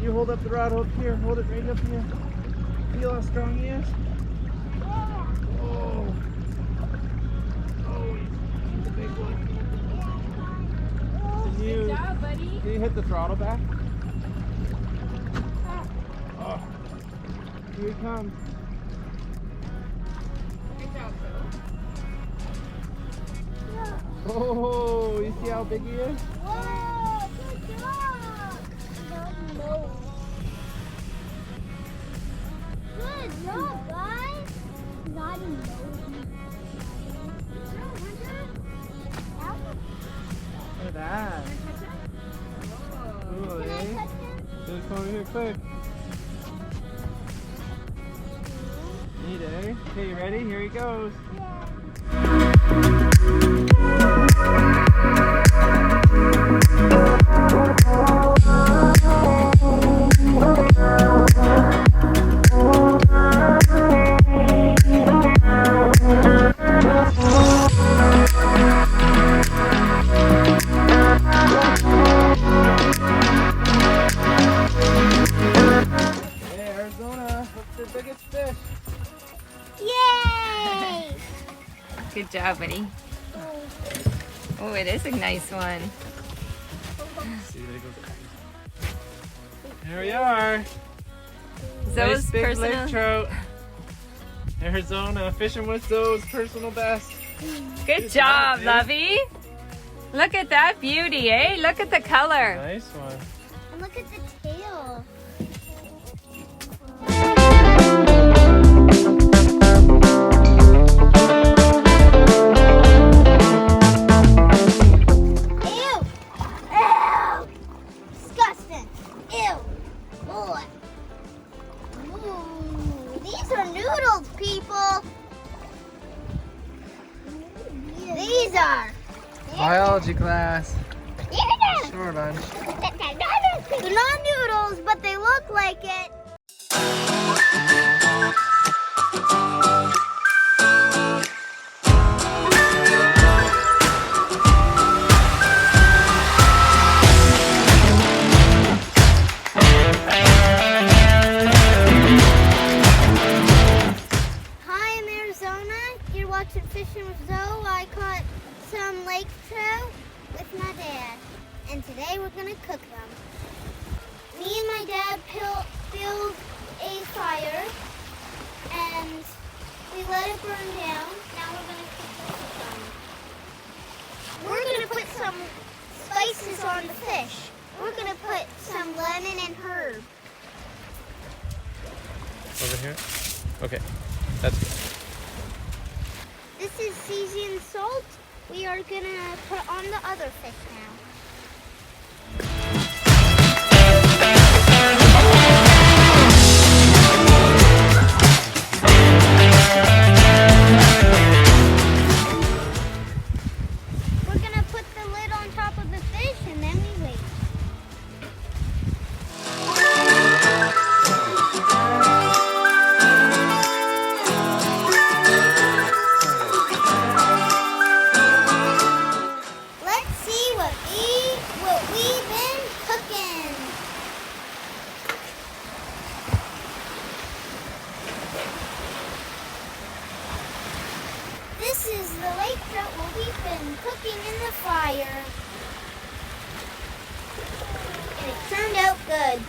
You hold up the rod hook here. Hold it right up here. Feel how strong he is? Oh. Oh, he's a big one. Good job, buddy. Can you hit the throttle back? Oh. Here he comes. Good job, Phil. Oh, you see how big he is? Whoa, good job. No. Good job, guys. Not in Look at that. Ooh, Can I eh? touch him? Just come over here quick. Neat, eh? Okay, you ready? Here he goes. Hey, Arizona, what's the biggest fish? Yay! Good job, buddy. Oh, it is a nice one. See, there goes. There we are. Zoe's Nice big personal. lake trout. Arizona, fishing with Zoe's personal best. Good job, eh? Lovey. Look at that beauty, eh? Look at the color. Nice one. And look at the tail. Ew! Ew! Disgusting. Ew. Boy. Ooh, these are noodles, people. These are. Biology class. Yeah. Short lunch. They're not noodles, but they look like it. Hi, I'm Arizona. You're watching Fishing with Zoe. I caught some lake trout with my dad, and today we're gonna cook them. Me and my dad built a fire, and we let it burn down. Now we're gonna cook them. We're gonna put some spices on the fish. We're gonna put some lemon and herb. Over here. Okay, that's good. This is seasoned salt. We are gonna put on the other fish now. We're gonna put the lid on top of the fish and then we wait. Let's see what we've been cooking. This is the lake trout what we've been cooking in the fire. And it turned out good.